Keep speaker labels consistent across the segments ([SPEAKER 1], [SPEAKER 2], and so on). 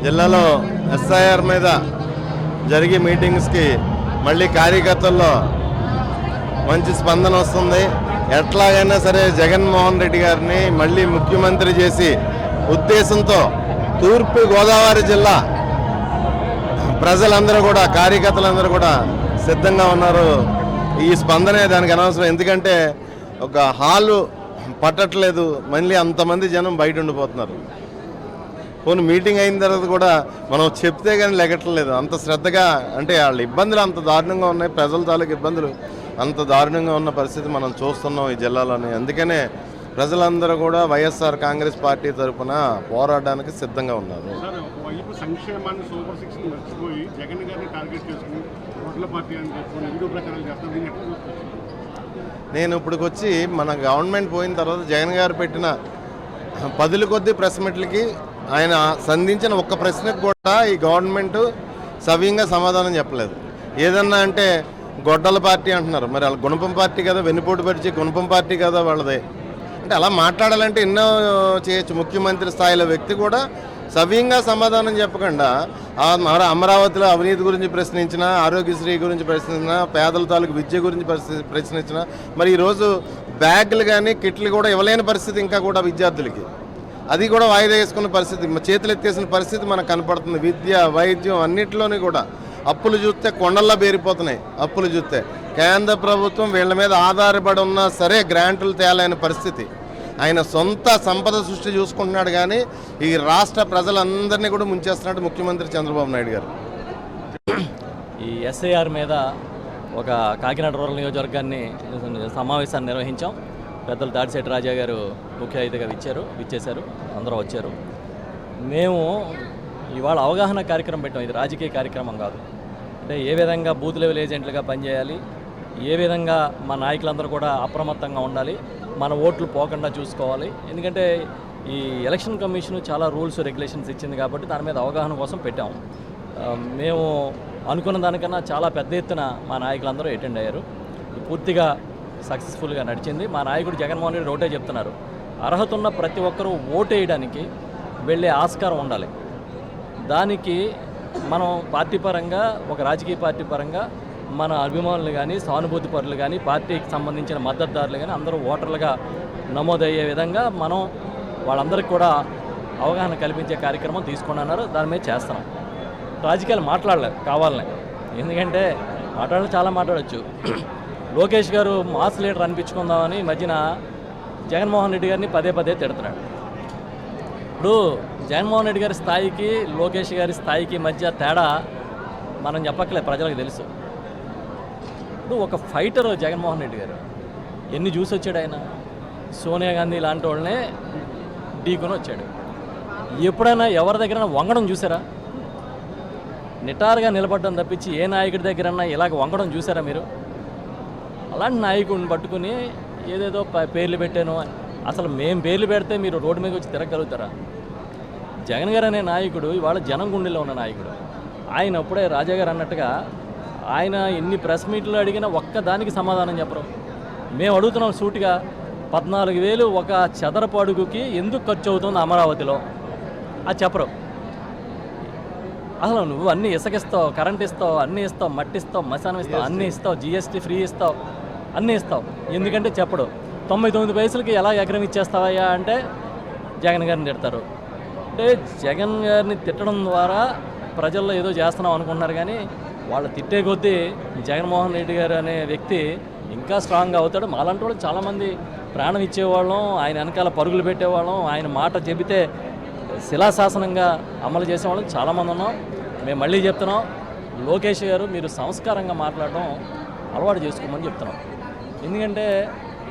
[SPEAKER 1] జిల్లాలో ఎస్ఐఆర్ మీద జరిగే మీటింగ్స్కి మళ్ళీ కార్యకర్తల్లో మంచి స్పందన వస్తుంది. ఎట్లాగైనా సరే జగన్మోహన్ రెడ్డి గారిని మళ్ళీ ముఖ్యమంత్రి చేసి ఉద్దేశంతో తూర్పు గోదావరి జిల్లా ప్రజలందరూ కూడా, కార్యకర్తలందరూ కూడా సిద్ధంగా ఉన్నారు. ఈ స్పందనే దానికి అనవసరం. ఎందుకంటే ఒక హాలు పట్టట్లేదు, మళ్ళీ అంతమంది జనం బయట ఉండిపోతున్నారు. కొన్ని మీటింగ్ అయిన తర్వాత కూడా మనం చెప్తే కానీ లెగట్లేదు. అంత శ్రద్ధగా, అంటే వాళ్ళ ఇబ్బందులు అంత దారుణంగా ఉన్నాయి, ప్రజల తాలూకు ఇబ్బందులు అంత దారుణంగా ఉన్న పరిస్థితి మనం చూస్తున్నాం ఈ జిల్లాలోని. అందుకనే ప్రజలందరూ కూడా వైఎస్ఆర్ కాంగ్రెస్ పార్టీ తరఫున పోరాడడానికి సిద్ధంగా ఉన్నారు. నేను ఇప్పటికొచ్చి మన గవర్నమెంట్ పోయిన తర్వాత జగన్ గారు పెట్టిన 10 కొద్ది ప్రెస్ మీట్లకి ఆయన సంధించిన ఒక్క ప్రశ్నకు కూడా ఈ గవర్నమెంట్ సవ్యంగా సమాధానం చెప్పలేదు. ఏదన్నా అంటే గొడ్డల పార్టీ అంటున్నారు, మరి వాళ్ళ గుణపం పార్టీ కదా, వెన్నుపోటు పరిచి గుణపం పార్టీ కదా వాళ్ళదే. అంటే అలా మాట్లాడాలంటే ఎన్నో చేయొచ్చు. ముఖ్యమంత్రి స్థాయిలో వ్యక్తి కూడా సవ్యంగా సమాధానం చెప్పకుండా అమరావతిలో అవినీతి గురించి ప్రశ్నించిన, ఆరోగ్యశ్రీ గురించి ప్రశ్నించిన, పేదల తాలూకు విద్య గురించి ప్రశ్నించిన, మరి ఈరోజు బ్యాగులు కానీ కిట్లు కూడా ఇవ్వలేని పరిస్థితి ఇంకా కూడా విద్యార్థులకి. అది కూడా వాయిదా వేసుకున్న పరిస్థితి, చేతులు ఎత్తేసిన పరిస్థితి మనకు కనపడుతుంది. విద్య, వైద్యం అన్నింటిలోని కూడా అప్పులు చూస్తే కొండల్లో బేరిపోతున్నాయి. అప్పులు చూస్తే కేంద్ర ప్రభుత్వం వీళ్ళ మీద ఆధారపడి ఉన్నా సరే గ్రాంటులు తేలైన పరిస్థితి. ఆయన సొంత సంపద సృష్టి చూసుకుంటున్నాడు, కానీ ఈ రాష్ట్ర ప్రజలందరినీ కూడా ముంచేస్తున్నాడు ముఖ్యమంత్రి చంద్రబాబు నాయుడు గారు.
[SPEAKER 2] ఈ ఎస్ఐఆర్ మీద ఒక కాకినాడ రూరల్ నియోజకవర్గాన్ని సమావేశాన్ని నిర్వహించాం. పెద్దలు దాడిశెట్టి రాజా గారు ముఖ్య అతిథిగా విచ్చేశారు, అందరూ వచ్చారు. మేము ఇవాళ అవగాహన కార్యక్రమం పెట్టాం. ఇది రాజకీయ కార్యక్రమం కాదు. అంటే ఏ విధంగా బూత్ లెవెల్ ఏజెంట్లుగా పనిచేయాలి, ఏ విధంగా మా నాయకులందరూ కూడా అప్రమత్తంగా ఉండాలి, మన ఓట్లు పోకుండా చూసుకోవాలి. ఎందుకంటే ఈ ఎలక్షన్ కమిషన్ చాలా రూల్స్ రెగ్యులేషన్స్ ఇచ్చింది కాబట్టి దాని మీద అవగాహన కోసం పెట్టాం. మేము అనుకున్న దానికన్నా చాలా పెద్ద ఎత్తున మా నాయకులందరూ అటెండ్ అయ్యారు. పూర్తిగా సక్సెస్ఫుల్గా నడిచింది. మా నాయకుడు జగన్మోహన్ రెడ్డి ఒకటే చెప్తున్నారు, అర్హత ఉన్న ప్రతి ఒక్కరూ ఓటు వేయడానికి వెళ్ళే ఆస్కారం ఉండాలి. దానికి మనం పార్టీ పరంగా, ఒక రాజకీయ పార్టీ పరంగా మన అభిమానులు కానీ, సానుభూతి పరులు కానీ, పార్టీకి సంబంధించిన మద్దతుదారులు కానీ అందరూ ఓటర్లుగా నమోదయ్యే విధంగా మనం వాళ్ళందరికీ కూడా అవగాహన కల్పించే కార్యక్రమం తీసుకున్నారు. దాని మీద చేస్తున్నాం. రాజకీయాలు మాట్లాడలేదు కావాలనే, ఎందుకంటే చాలా మాట్లాడచ్చు. లోకేష్ గారు మాస్ లీడర్ అనిపించుకుందామని మధ్యన జగన్మోహన్ రెడ్డి గారిని పదే తిడుతున్నాడు. ఇప్పుడు జగన్మోహన్ రెడ్డి గారి స్థాయికి లోకేష్ గారి స్థాయికి మధ్య తేడా మనం చెప్పక్కలేదు, ప్రజలకు తెలుసు. ఇప్పుడు ఒక ఫైటర్ జగన్మోహన్ రెడ్డి గారు ఎన్ని చూసి వచ్చాడు. ఆయన సోనియా గాంధీ లాంటి వాళ్ళనే ఢీకొని వచ్చాడు. ఎప్పుడైనా ఎవరి దగ్గర వంగడం చూసారా? నిటారుగా నిలబడడం తప్పించి ఏ నాయకుడి దగ్గరన్నా ఇలాగ వంగడం చూసారా మీరు? అలాంటి నాయకుడిని పట్టుకుని ఏదేదో పేర్లు పెట్టాను. అసలు మేము పేర్లు పెడితే మీరు రోడ్డు మీద వచ్చి తిరగలుగుతారా? జగన్ గారు అనే నాయకుడు ఇవాళ జనం గుండెల్లో ఉన్న నాయకుడు. ఆయన అప్పుడే రాజా గారు అన్నట్టుగా ఆయన ఎన్ని ప్రెస్ మీట్లు అడిగినా ఒక్కదానికి సమాధానం చెప్పరు. మేము అడుగుతున్నాం సూటిగా, 14,000 ఒక చదరపు అడుగుకి ఎందుకు ఖర్చు అవుతుంది అమరావతిలో? అది చెప్పరు. అసలు నువ్వు అన్నీ ఇసుకిస్తావు, కరెంట్ ఇస్తావు, అన్నీ ఇస్తావు, మట్టి ఇస్తావు, మశానం ఇస్తావు, అన్నీ ఇస్తావు, GST ఫ్రీ ఇస్తావు, అన్నీ ఇస్తావు, ఎందుకంటే చెప్పడు. 99 పైసలకి ఎలా ఎకరం ఇచ్చేస్తావయ్యా అంటే జగన్ గారిని తిడతారు. అంటే జగన్ గారిని తిట్టడం ద్వారా ప్రజల్లో ఏదో చేస్తున్నాం అనుకుంటున్నారు, కానీ వాళ్ళు తిట్టే కొద్దీ జగన్మోహన్ రెడ్డి గారు అనే వ్యక్తి ఇంకా స్ట్రాంగ్ అవుతాడు. మాలాంటి వాళ్ళు చాలామంది ప్రాణం ఇచ్చేవాళ్ళం, ఆయన వెనకాల పరుగులు పెట్టేవాళ్ళం, ఆయన మాట చెబితే శిలాశాసనంగా అమలు చేసేవాళ్ళం చాలామంది ఉన్నాం. మేము మళ్ళీ చెప్తున్నాం, లోకేష్ గారు మీరు సంస్కారంగా మాట్లాడడం అలవాటు చేసుకోమని చెప్తున్నాం. ఎందుకంటే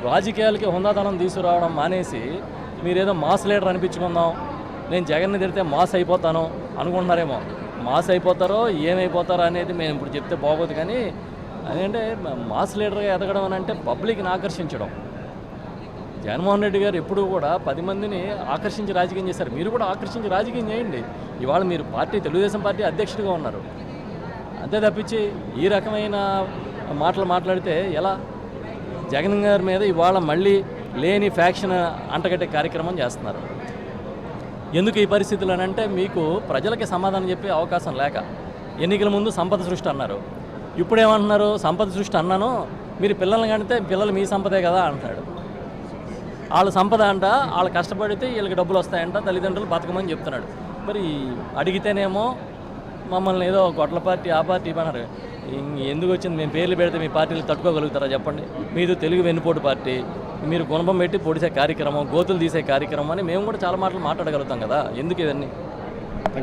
[SPEAKER 2] రాజకీయాలకి హుందాతనం తీసుకురావడం మానేసి మీరేదో మాస్ లీడర్ అనిపించుకుందాం, నేను జగన్ని తిడితే మాస్ అయిపోతాను అనుకుంటున్నారేమో. మాస్ అయిపోతారో ఏమైపోతారో అనేది మేము ఇప్పుడు చెప్తే బాగోదు, కానీ అదేంటే మాస్ లీడర్గా ఎదగడం అని అంటే పబ్లిక్ని ఆకర్షించడం. జగన్మోహన్ రెడ్డి గారు ఎప్పుడూ కూడా 10 మందిని ఆకర్షించి రాజకీయం చేశారు. మీరు కూడా ఆకర్షించి రాజకీయం చేయండి. ఇవాళ మీరు తెలుగుదేశం పార్టీ అధ్యక్షుడిగా ఉన్నారు, అంతే తప్పించి ఈ రకమైన మాటలు మాట్లాడితే ఎలా? జగన్ గారి మీద ఇవాళ మళ్ళీ లేని ఫ్యాక్షన్ అంటగట్టే కార్యక్రమం చేస్తున్నారు. ఎందుకు ఈ పరిస్థితులు అని అంటే మీకు ప్రజలకి సమాధానం చెప్పే అవకాశం లేక ఎన్నికల ముందు సంపద సృష్టి అన్నారు. ఇప్పుడేమంటున్నారు? సంపద సృష్టి అన్నాను, మీరు పిల్లల్ని కంటే పిల్లలు మీ సంపదే కదా అంటాడు. వాళ్ళ సంపద అంట, వాళ్ళు కష్టపడితే వీళ్ళకి డబ్బులు వస్తాయంట, తల్లిదండ్రులు బతకమని చెప్తున్నాడు. మరి అడిగితేనేమో మమ్మల్ని ఏదో గొడ్ల పార్టీ ఆ పార్టీ అన్నారు. ఎందుకు వచ్చింది? మేము పేర్లు పెడితే మీ పార్టీలు తట్టుకోగలుగుతారా చెప్పండి? మీది తెలుగు వెన్నుపోటు పార్టీ, మీరు గుణపం పెట్టి పొడిసే కార్యక్రమం, గోతులు తీసే కార్యక్రమం అని మేము కూడా చాలా మాటలు మాట్లాడగలుగుతాం కదా. ఎందుకు ఇవన్నీ?